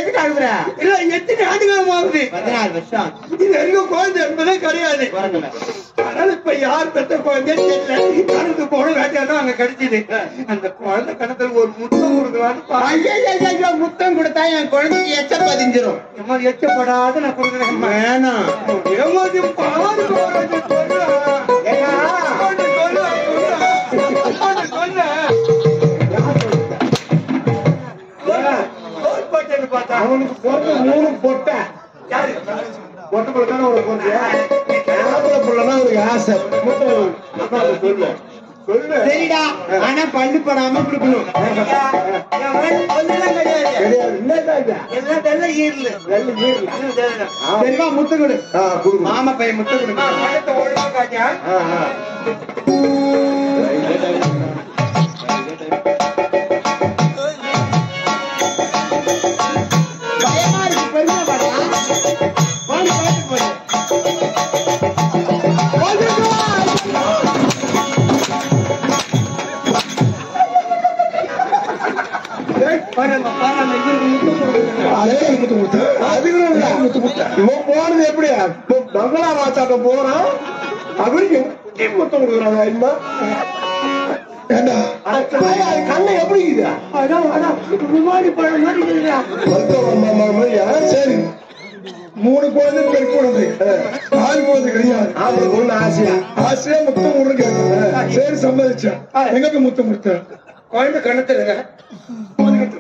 எதுக்கு அழுகுற? இல்ல எத்தனை ஆண்டுகள் ஆகுது? 14 வருஷம். இது எங்க குழந்தை என்பதே கிடையாது. அதனால இப்ப யார் பெற்ற குழந்தைன்னு தெரியல. கணக்கு போன வேட்டையாடும் அங்க கிடைச்சது. அந்த குழந்தை கணத்துல ஒரு முத்தம் கொடுக்கலான்னு முத்தம் கொடுத்தா என் குழந்தைக்கு எச்ச பதிஞ்சிரும். எச்சப்படாத நான் கொடுக்குறேன். வேணாம். ஏமாதி பாரு அவனுக்கு பொண்ணு 3 பொட்டை. பொட்டை பிள்ளைதான ஒரு பொண்ணு. பிள்ளைனா ஒரு ஆசை. சரிடா, ஆனா பல்லு படாம கொடுக்கணும். சரிவா, முத்து கொடு. மாமா பையன் முத்து கொடு. போனது எப்படி பங்களா மாத்தாட்ட போறான். அவருக்கு முத்தம் கொடுக்குறாங்க. கண்ணை எப்படி சரி 3 குழந்தை பெண் குழந்தை 4 குழந்தை கிடையாது. ஒண்ணு ஆசையா முத்தம் கொடுக்க. சரி சம்மதிச்சேன். எங்க போய் முத்தம் கொடுத்தேன்? குழந்தை கணத்துல ஒண்ணு கட்டு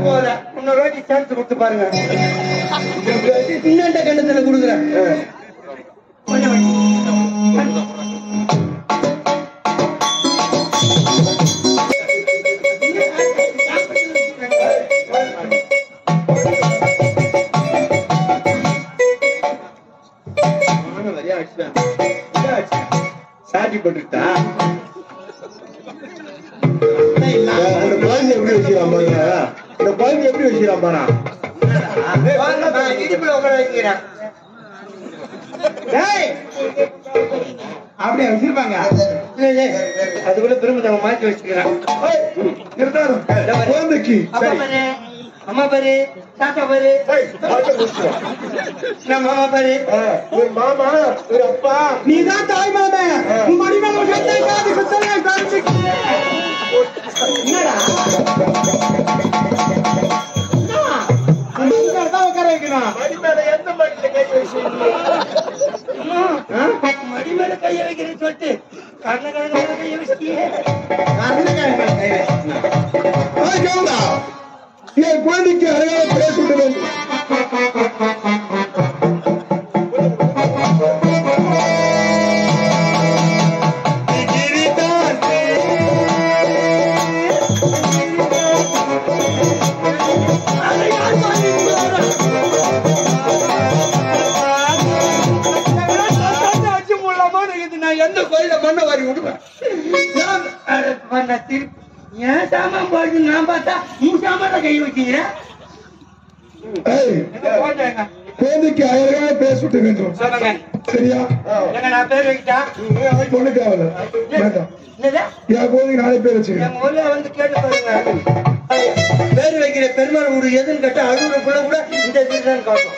போகல. இன்னொரு வாட்டி சேர்த்து கொடுத்து பாருங்க. இன்னொண்ட கணத்துல கொடுக்குறேன். சாட்டி போட்டுட்டா அந்த குழந்தை எப்படி வச்சுக்கலாம் பாருங்க. இந்த குழந்தை எப்படி வச்சுக்கலாம் பாரா. இடுப்புல உட்கார வைக்கிறேன். அப்படியே வச்சிருப்பாங்க. அதுக்குள்ள திரும்ப மாற்றி வச்சுக்கிறேன். குழந்தைக்கு அம்மா பாரு, தாத்தா பாரு, மாமா பாரு. ஒரு மாமா ஒரு அப்பா. நீதான் தாய் மாமா. என்னடா உட்கார வைக்கணும். மடி மேல எந்த மடியில கை வச்சு மடி மேல கைய வைக்கிறேன்னு சொல்லிட்டு கர்ணகிழங்கு கைய வச்சியே. என் குழந்தைக்கு அழகாக பேசுகிறேன். எந்த கோயில மண்ண வாரி விடுவேன். ஏன் சாமான் போட்டு நான் பார்த்தா 3 சாமான கை வச்சுக்கிறேன். குழந்தைக்கு அழகாக பேசிட்டு வேண்டும். சரியா? நான் பேர் வைக்கிட்டா பொண்ணு தேவை. என் குழந்தைக்கு 4 பேர் வச்சுக்கிறேன். வந்து கேட்டு பாருங்க. பேர் வைக்கிற பெருமாள் ஒரு எதுன்னு கேட்டா அழுகுற பிள்ளை கூட இந்த இதுதான் காட்டும்.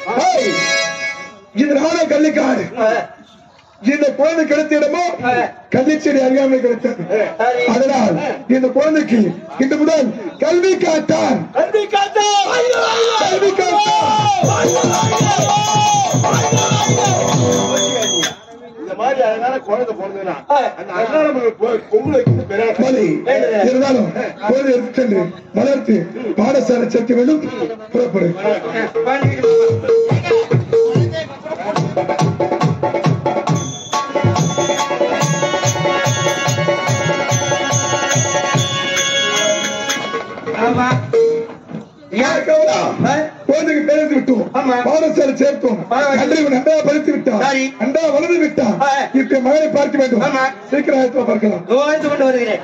இது நானே கல்லுக்காடு. இந்த குழந்தை கிடைத்த இடமோ கல்விச்செடி அறியாமை கிடைத்தது. அதனால் இந்த குழந்தைக்கு இந்த முதல் கல்வி காத்தான். கல்வி காத்தான். கல்வி இந்த மாதிரி அதனால குழந்தை பிறந்ததுன்னா இருந்தாலும் குழந்தை எடுத்து சென்று வளர்த்து பாடசாலை சேர்க்க வேண்டும். புறப்படு. குழந்தைக்கு பேருந்து விட்டோம். பாடசாலை சேர்த்தோம். நன்றா படித்து விட்டான். நன்றா வளர்ந்து விட்டான். இப்ப மகனை பார்க்க வேண்டும். சீக்கிரம் பார்க்கலாம். வருகிறேன்.